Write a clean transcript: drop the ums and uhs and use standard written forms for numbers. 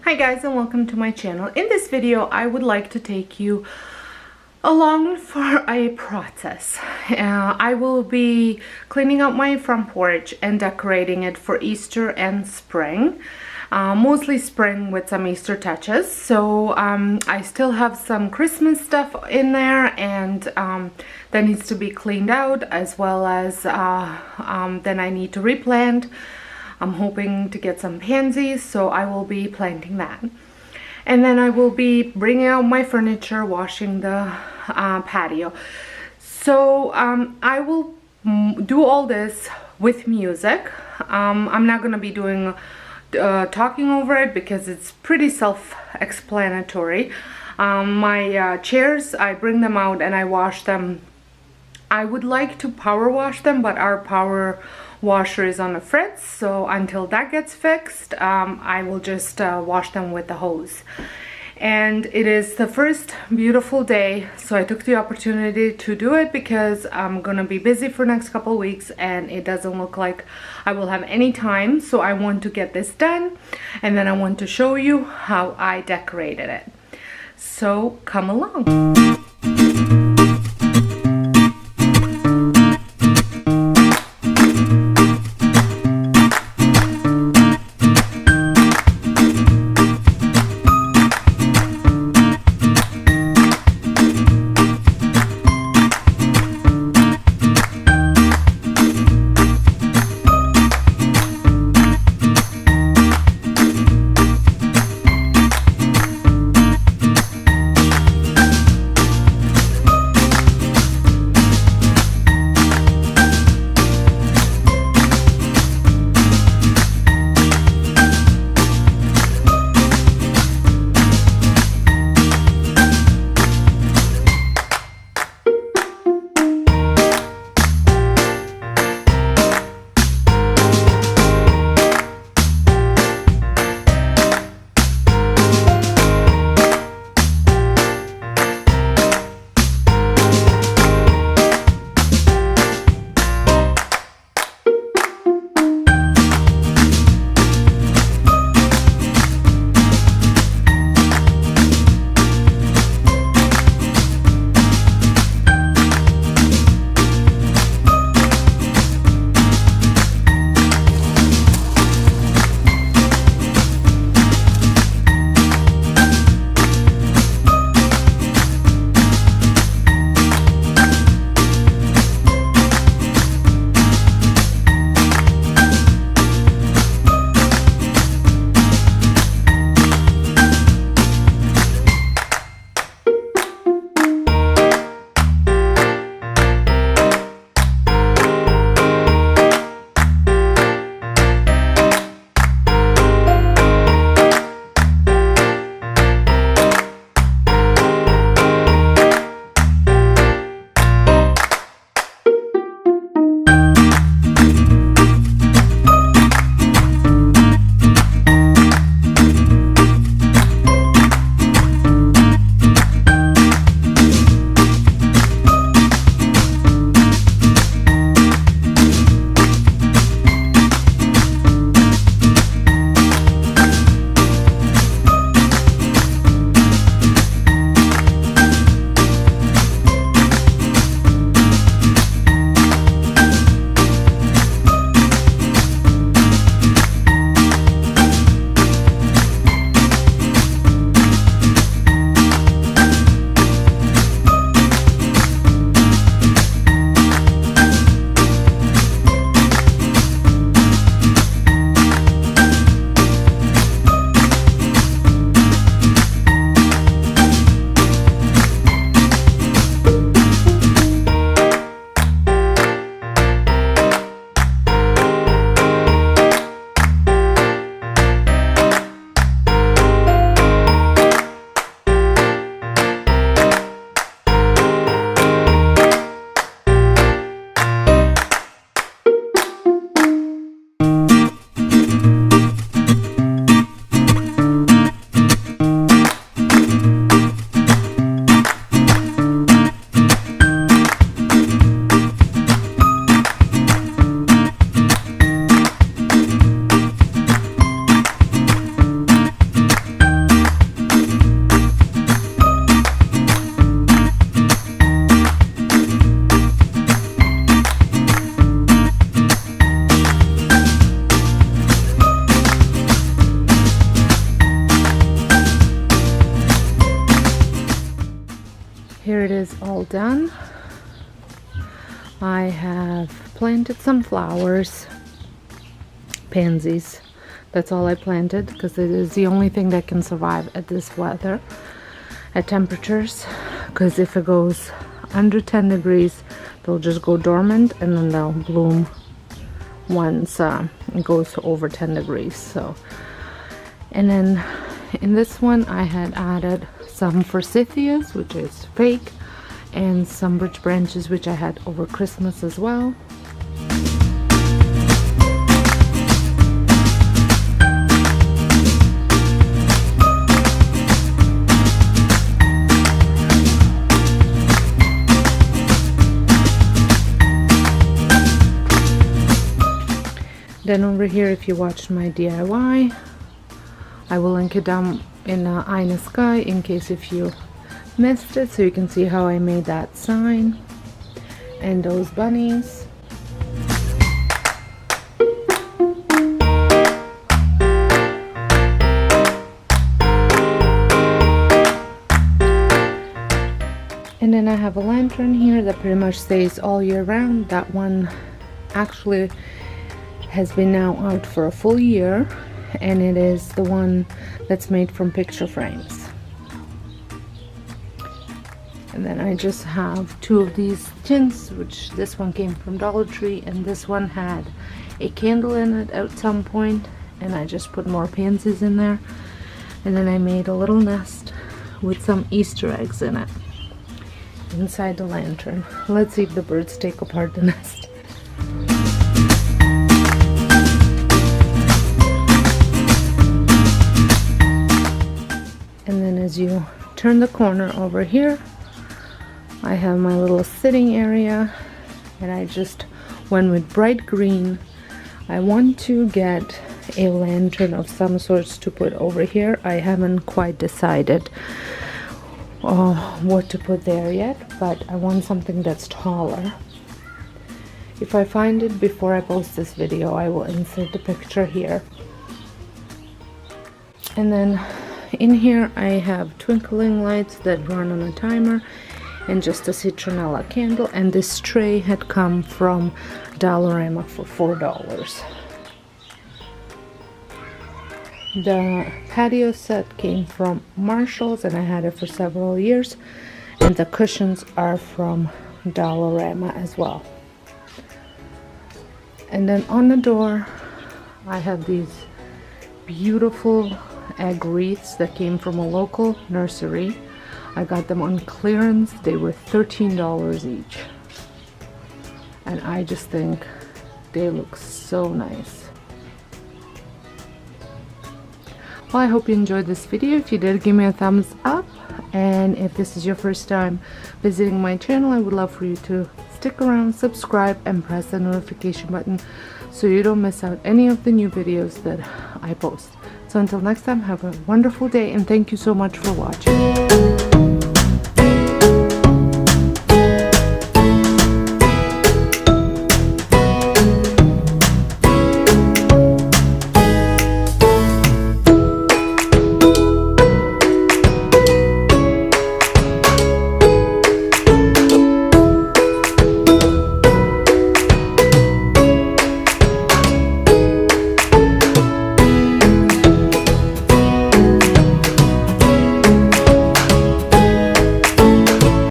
Hi guys, and welcome to my channel. In this video I would like to take you along for a process. I will be cleaning up my front porch and decorating it for Easter and spring. Mostly spring with some Easter touches. So I still have some Christmas stuff in there, and that needs to be cleaned out, as well as then I need to replant. I'm hoping to get some pansies, so I will be planting that. And then I will be bringing out my furniture, washing the patio. So I will do all this with music. I'm not going to be doing talking over it because it's pretty self-explanatory. My chairs, I bring them out and I wash them. I would like to power wash them, but our power washer is on a fritz, so until that gets fixed, I will just wash them with the hose. And it is the first beautiful day, so I took the opportunity to do it because I'm gonna be busy for next couple weeks and it doesn't look like I will have any time, so I want to get this done and then I want to show you how I decorated it. So come along. done. I have planted some flowers, pansies. That's all I planted because it is the only thing that can survive at this weather, at temperatures, because if it goes under 10 degrees they'll just go dormant and then they'll bloom once it goes over 10 degrees. So, and then in this one I had added some forsythias, which is fake, and some birch branches, which I had over Christmas as well. Then over here, if you watched my DIY, I will link it down in Eye in the Sky in case if you missed it, so you can see how I made that sign and those bunnies. And then I have a lantern here that pretty much stays all year round. That one actually has been now out for a full year, and it is the one that's made from picture frames. And then I just have two of these tins, which this one came from Dollar Tree and this one had a candle in it at some point, and I just put more pansies in there. And then I made a little nest with some Easter eggs in it inside the lantern. Let's see if the birds take apart the nest. And then as you turn the corner over here, I have my little sitting area, and I just went with bright green. I want to get a lantern of some sorts to put over here. I haven't quite decided what to put there yet, but I want something that's taller. If I find it before I post this video, I will insert the picture here. And then in here I have twinkling lights that run on a timer, and just a citronella candle, and this tray had come from Dollarama for $4. The patio set came from Marshall's and I had it for several years, and the cushions are from Dollarama as well. And then on the door I have these beautiful egg wreaths that came from a local nursery. I got them on clearance. They were $13 each, and I just think they look so nice. Well, I hope you enjoyed this video. If you did, give me a thumbs up, and if this is your first time visiting my channel, I would love for you to stick around, subscribe, and press the notification button so you don't miss out any of the new videos that I post. So until next time, have a wonderful day, and thank you so much for watching.